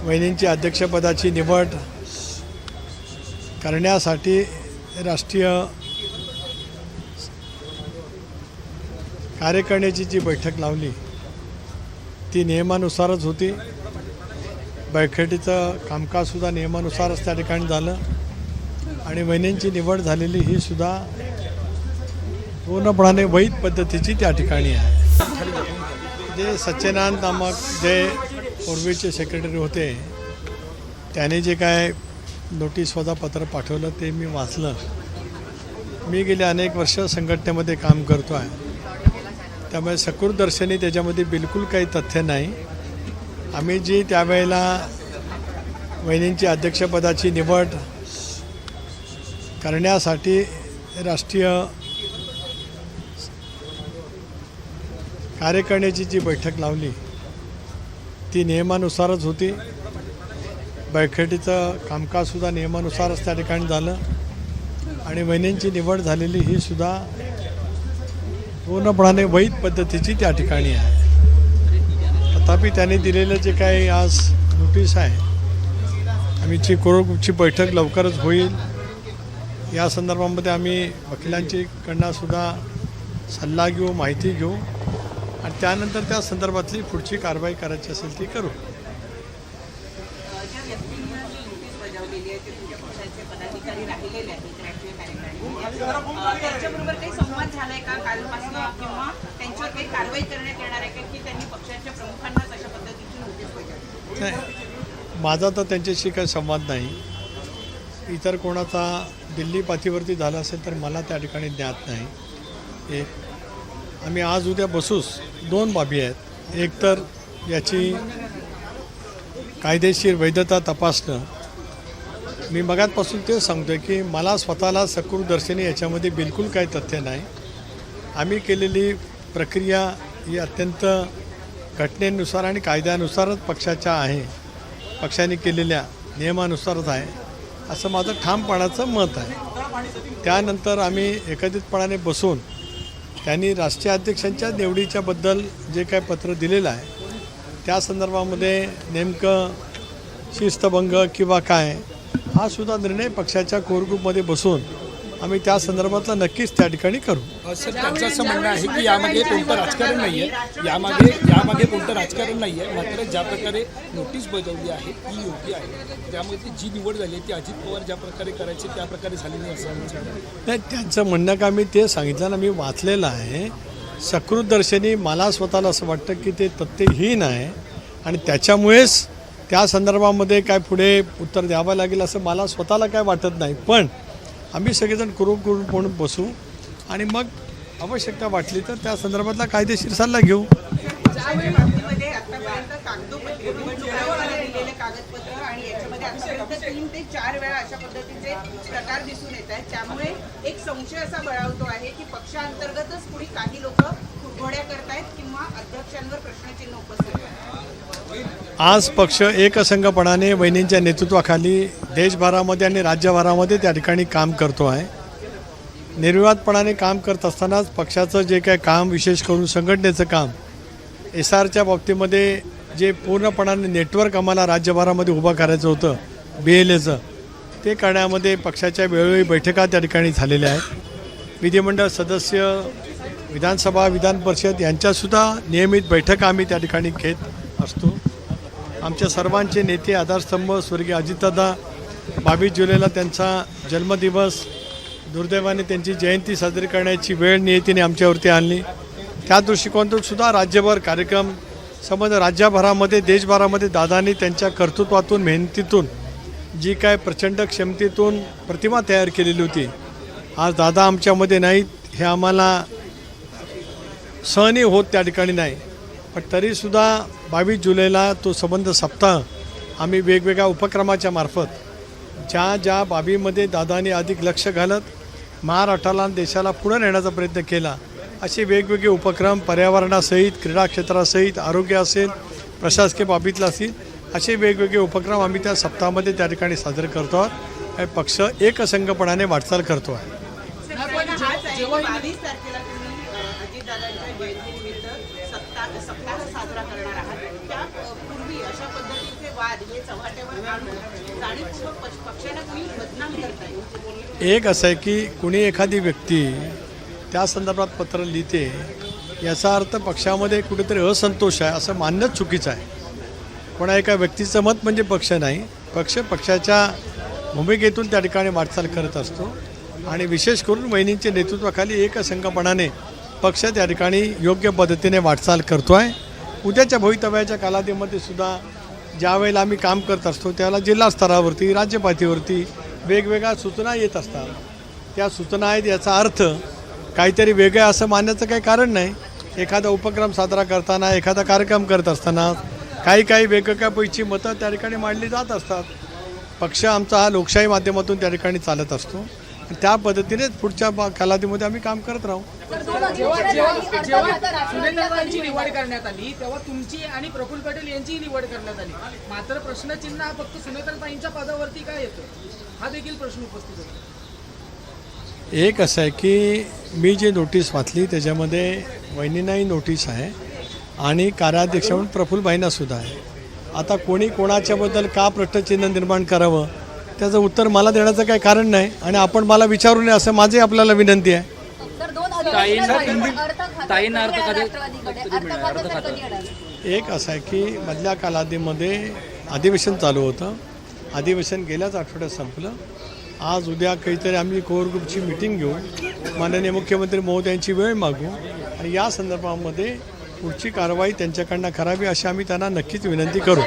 वहिनींची अध्यक्षपदाची निवड करण्यासाठी राष्ट्रीय कार्यकारिणीची जी बैठक लावली ती नियमानुसारच होती। बैठकीचं कामकाजसुद्धा नियमानुसारच त्या ठिकाणी झालं आणि वहिनींची निवड झालेली ही सुद्धा पूर्णपणे वैध पद्धतीची त्या ठिकाणी आहे। जे सच्चिदानंद नामक जे पूर्वीचे सेक्रेटरी होते त्याने जे काय नोटीस वजा पत्र पाठवलं ते मी वाचलं। मी गेले अनेक वर्ष संघटनेमध्ये काम करतो आहे, त्यामुळे सकृतदर्शनी त्याच्यामध्ये बिलकुल काही तथ्य नाही। आम्ही जी त्यावेळेला वहिनींची अध्यक्षपदाची निवड करण्यासाठी राष्ट्रीय कार्यकारिणीची जी बैठक लावली ती नियमानुसारच होती। बैठकीचं कामकाजसुद्धा नियमानुसारच त्या ठिकाणी झालं आणि वहिनींची निवड झालेली ही सुद्धा पूर्णपणे वैध पद्धतीची त्या ठिकाणी आहे। तथापि त्यांनी दिलेलं जे काही आज नोटीस आहे, आमची कोरची बैठक लवकरच होईल। या संदर्भामध्ये आम्ही वकिलांकडूनसुद्धा सल्ला घेऊ, माहिती घेऊ आणि त्यानंतर त्या संदर्भातली पुढची कारवाई करायची असेल ती करू। त्याच्याबरोबर काही संवाद झालाय का कालपासून किंवा त्यांच्यावर काही कारवाई करण्यात येणार आहे का की त्यांनी पक्षाच्या प्रमुखांनाच अशा पद्धतीची नोटीस बजावली? नाही, माझा तर त्यांच्याशी काही संवाद नाही। इतर कोणाचा दिल्ली पातळीवरती झाला असेल तर मला त्या ठिकाणी ज्ञात नाही। एक आम्ही आज उद्या बसूस दोन बाबी आहेत। एक तर याची कायदेशीर वैधता तपासणं। मी मगाचपासून तेच सांगतो आहे की मला स्वतःला सकृतदर्शनी याच्यामध्ये बिलकुल काही तथ्य नाही। आम्ही केलेली प्रक्रिया ही अत्यंत घटनेनुसार आणि कायद्यानुसारच पक्षाच्या आहे, पक्षाने केलेल्या नियमानुसारच आहे असं माझं ठामपणाचं मत आहे। त्यानंतर आम्ही एकत्रितपणाने बसून त्यांनी राष्ट्रीय अध्यक्षांच्या निवडीच्याबद्दल जे काय पत्र दिलेलं आहे त्या संदर्भामध्ये नेमकं शिस्तभंग किंवा काय हा सुद्धा निर्णय पक्षाच्या कोर ग्रुपमध्ये बसून आम्ही त्या संदर्भातला नक्कीच त्या ठिकाणी करू। सर, त्यांचं असं म्हणणं आहे की यामागे कोणतं राजकारण नाही आहे, यामागे कोणतं राजकारण नाही आहे, मात्र ज्या प्रकारे नोटीस बजावली आहे ती योग्य आहे। त्यामुळे ती जी निवड झाली आहे ती अजित पवार ज्या प्रकारे करायची त्या प्रकारे झाली नाही असं नाही, त्यांचं म्हणणं का मी ते सांगितलं ना, मी वाचलेलं आहे। सकृतदर्शनी मला स्वतःला असं वाटतं की ते तथ्यहीन आहे आणि त्याच्यामुळेच त्या संदर्भामध्ये काय पुढे उत्तर द्यावं लागेल असं मला स्वतःला काय वाटत नाही। पण आम्ही सगळेजण करून बसू आणि मग आवश्यकता वाटली तर त्या संदर्भातला कायदेशीर सल्ला घेऊ। बाबतीमध्ये आतापर्यंत कागदोपत्री दिलेले कागदपत्र आणि याच्यामध्ये आतापर्यंत 3 ते 4 वेळा अशा पद्धतीचे प्रकार दिसून येत आहेत। त्यामुळे एक संशय असा बळावतो आहे की पक्षांतर्गतच पुढे काही लोक घोड्या करतायत किंवा अध्यक्षांवर प्रश्नचिन्ह उपस्थित करतात। आज पक्ष एकसंघपणाने वहिनींच्या नेतृत्वाखाली देशभरामध्ये आणि राज्यभरामध्ये त्या ठिकाणी काम करतो आहे। निर्विवादपणाने काम करत असतानाच पक्षाचं जे काय काम, विशेष करून संघटनेचं काम, SRच्या बाबतीमध्ये जे पूर्णपणाने नेटवर्क आम्हाला राज्यभरामध्ये उभं करायचं होतं BLAचं, ते करण्यामध्ये पक्षाच्या वेळोवेळी बैठका त्या ठिकाणी झालेल्या आहेत। विधिमंडळ सदस्य, विधानसभा, विधान परिषद यांच्यासुद्धा नियमित बैठका आम्ही त्या ठिकाणी घेत असतो। आमच्या सर्वांचे नेते, आधारस्तंभ स्वर्गीय अजितदादा, 22 जुलैला त्यांचा जन्मदिवस, दुर्दैवाने त्यांची जयंती साजरी करण्याची वेळ नियतीने आमच्यावरती आणली। त्या दृष्टिकोनातून सुद्धा राज्यभर कार्यक्रम, संबंध राज्यभरामध्ये, देशभरामध्ये दादांनी त्यांच्या कर्तृत्वातून, मेहनतीतून, जी काय प्रचंड क्षमतेतून प्रतिमा तयार केलेली होती, आज दादा आमच्यामध्ये नाहीत हे आम्हाला सहनीय होत त्या ठिकाणी नाही। पण तरीसुद्धा 22 जुलैला तो संबंध सप्ताह आम्ही वेगवेगळ्या उपक्रमाच्या मार्फत ज्या बाबीमध्ये दादांनी अधिक लक्ष घालत महाराष्ट्राला आणि देशाला पुढे नेण्याचा प्रयत्न केला, असे वेगवेगळे उपक्रम पर्यावरणासहित, क्रीडा क्षेत्रासहित, आरोग्य असेल, प्रशासकीय बाबीतला असेल, असे वेगवेगळे उपक्रम आम्ही त्या सप्ताहामध्ये त्या ठिकाणी साजरे करतो आहोत। पक्ष एकसंघपणाने वाटचाल करतो आहे। सप्ताह साजरा करणार आहात, त्यापूर्वी अशा पद्धतीचे वाद हे चव्हाट्यावर आणून जाणीवपूर्वक पक्षाला कुणी बदनाम करताय? एक असं आहे की कुणी एखादी व्यक्ती त्या संदर्भात पत्र लिहिते याचा अर्थ पक्षामध्ये कुठेतरी असंतोष आहे असं मानणंच चुकीचं आहे. कोणा एका व्यक्तीचं मत म्हणजे पक्ष नाही. पक्ष पक्षाच्या भूमिकेतून त्या ठिकाणी वाटचाल करत असतो आणि विशेष करून वहिनींच्या नेतृत्वाखाली एकसंघपणाने पक्ष त्या ठिकाणी योग्य पद्धतीने वाटचाल करतो आहे. उद्याच्या भवितव्याच्या कालावधीमध्ये सुद्धा ज्या वेळेला आम्ही काम करत असतो त्यावेळेला जिल्हा स्तरावरती राज्य पातळीवरती वेगवेगळ्या सूचना येत असतात. त्या सूचना आहेत याचा अर्थ काहीतरी वेगळं असं मानण्याचं काही कारण नाही. एखादा उपक्रम साजरा करताना एखादा कार्यक्रम करत असताना काही वेगवेगळ्या पैकी मतं त्या ठिकाणी मांडली जात असतात. पक्ष आमचा हा लोकशाही माध्यमातून त्या ठिकाणी चालत असतो. त्या पद्धतीनेच पुढच्या कालावधीमध्ये आम्ही काम करत राहू. जेव्हा सुनेत्रांची निवड करण्यात आली तेव्हा तुमची आणि प्रफुल्ल पटेल यांचीही निवड करण्यात आली. मात्र प्रश्नचिन्ह हा फक्त सुनेत्रांच्या पदावरती काय येतो हा देखील प्रश्न उपस्थित होतो. एक असं आहे की मी जी नोटीस वाचली त्याच्यामध्ये वहिनींनाही नोटीस आहे आणि कार्याध्यक्ष म्हणून प्रफुल्लभाईंनासुद्धा आहे. आता कोणी कोणाच्याबद्दल का प्रश्नचिन्ह निर्माण करावं त्याचं उत्तर मला देण्याचं काही कारण नाही आणि आपण मला विचारू नये असं माझी आपल्याला विनंती आहे. एक असं आहे की मधल्या कालावधीमध्ये अधिवेशन चालू होतं. अधिवेशन गेल्याच आठवड्यात संपलं. आज उद्या काहीतरी आम्ही कोर ग्रुपची मीटिंग घेऊ, माननीय मुख्यमंत्री महोदयांची वेळ मागू आणि या संदर्भामध्ये पुढची कारवाई त्यांच्याकडनं करावी अशी आम्ही त्यांना नक्कीच विनंती करू.